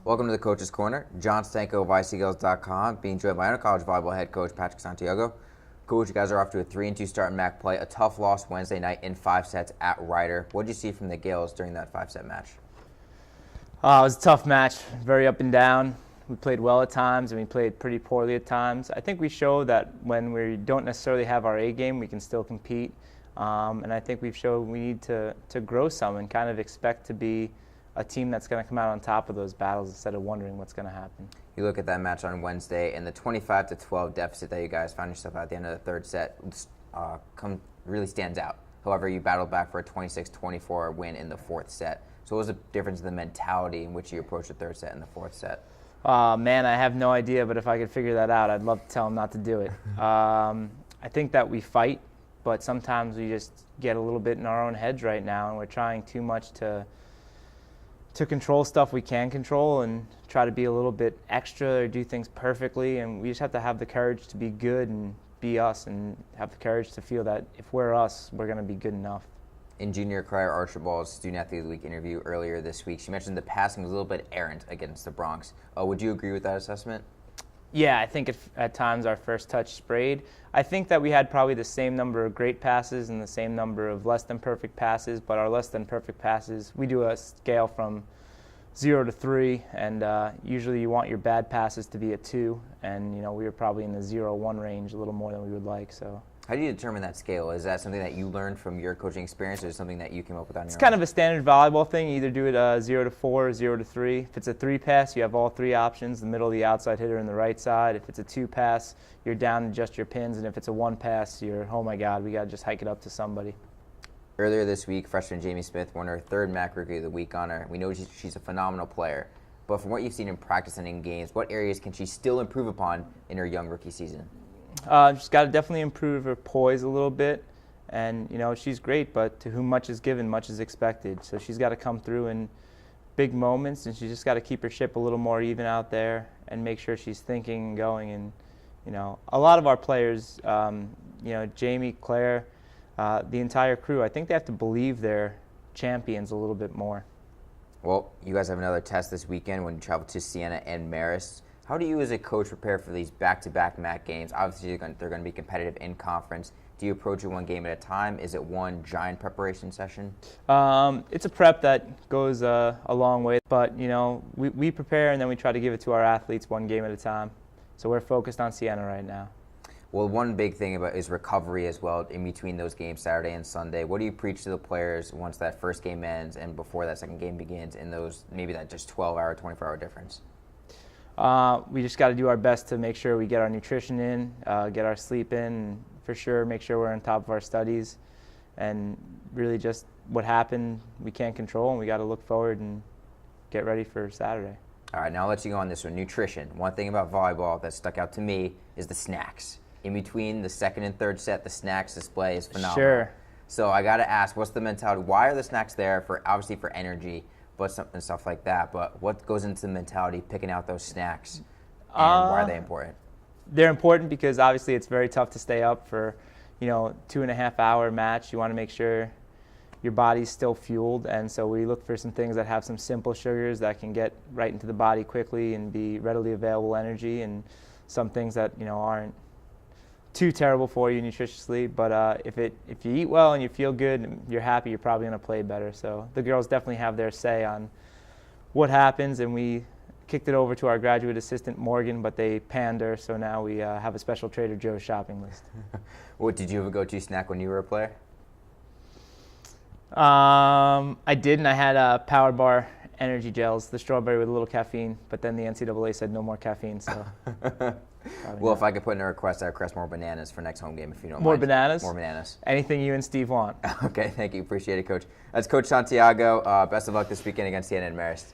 Welcome to the Coach's Corner. John Santiago of ICGirls.com, being joined by Iona College volleyball head coach Patric Santiago. Coach, you guys are off to a 3-2 start in MAC play. A tough loss Wednesday night in 5 sets at Ryder. What did you see from the Gaels during that 5-set match? It was a tough match, very up and down. We played well at times and we played pretty poorly at times. I think we showed that when we don't necessarily have our A game, we can still compete. And I think we've showed we need to grow some and kind of expect to be a team that's going to come out on top of those battles instead of wondering what's going to happen. You look at that match on Wednesday and the 25-12 deficit that you guys found yourself at the end of the third set really stands out. However, you battled back for a 26-24 win in the fourth set. So what was the difference in the mentality in which you approached the third set and the fourth set? Man, I have no idea, but if I could figure that out, I'd love to tell them not to do it. I think that we fight, but sometimes we just get a little bit in our own heads right now, and we're trying too much to control stuff we can control and try to be a little bit extra or do things perfectly. And we just have to have the courage to be good and be us and have the courage to feel that if we're us, we're going to be good enough. In Junior Crier Archibald's Student Athlete of the Week interview earlier this week, she mentioned the passing was a little bit errant against the Bronx. Would you agree with that assessment? Yeah, I think at times our first touch sprayed. I think that we had probably the same number of great passes and the same number of less than perfect passes, but our less than perfect passes, we do a scale from 0 to 3, and usually you want your bad passes to be a 2, and we were probably in the 0-1 range a little more than we would like. So. How do you determine that scale? Is that something that you learned from your coaching experience, or is it something that you came up with on your own? It's kind of a standard volleyball thing. You either do it 0 to 4 or 0 to 3. If it's a 3 pass, you have all 3 options, the middle, the outside hitter, and the right side. If it's a 2 pass, you're down to just your pins. And if it's a 1 pass, you're, oh my God, we got to just hike it up to somebody. Earlier this week, freshman Jamie Smith won her 3rd MAC Rookie of the Week honor. We know she's a phenomenal player. But from what you've seen in practice and in games, what areas can she still improve upon in her young rookie season? She's got to definitely improve her poise a little bit, and she's great, but to whom much is given, much is expected. So she's got to come through in big moments, and she's just got to keep her ship a little more even out there and make sure she's thinking and going. And a lot of our players, Jamie, Claire, the entire crew, I think they have to believe they're champions a little bit more. Well, you guys have another test this weekend when you travel to Siena and Marist. How do you as a coach prepare for these back-to-back MAC games? Obviously, they're going to be competitive in conference. Do you approach it one game at a time? Is it one giant preparation session? It's a prep that goes a long way, but we prepare and then we try to give it to our athletes one game at a time. So we're focused on Siena right now. Well, one big thing about is recovery as well in between those games, Saturday and Sunday. What do you preach to the players once that first game ends and before that second game begins in those, maybe that just 12-hour, 24-hour difference? We just got to do our best to make sure we get our nutrition in, get our sleep in, and for sure make sure we're on top of our studies. And really just what happened we can't control, and we got to look forward and get ready for Saturday. All right, now I'll let you go on this one. Nutrition. One thing about volleyball that stuck out to me is the snacks. In between the second and third set, the snacks display is phenomenal. Sure. So I got to ask, what's the mentality? Why are the snacks there? Obviously for energy, but stuff like that. But what goes into the mentality picking out those snacks, and why are they important? They're important because obviously it's very tough to stay up for 2.5-hour match. You want to make sure your body's still fueled, and so we look for some things that have some simple sugars that can get right into the body quickly and be readily available energy, and some things that aren't too terrible for you nutritiously, but if you eat well and you feel good and you're happy, you're probably going to play better. So the girls definitely have their say on what happens, and we kicked it over to our graduate assistant Morgan, but they pander, so now we have a special Trader Joe's shopping list. What did you have a go-to snack when you were a player? I didn't. I had Power Bar energy gels, the strawberry with a little caffeine, but then the NCAA said no more caffeine, so. Well, if I could put in a request, I'd request more bananas for next home game, if you don't mind. More bananas? More bananas. Anything you and Steve want. Okay, thank you. Appreciate it, Coach. That's Coach Santiago. Best of luck this weekend against Iona and Marist.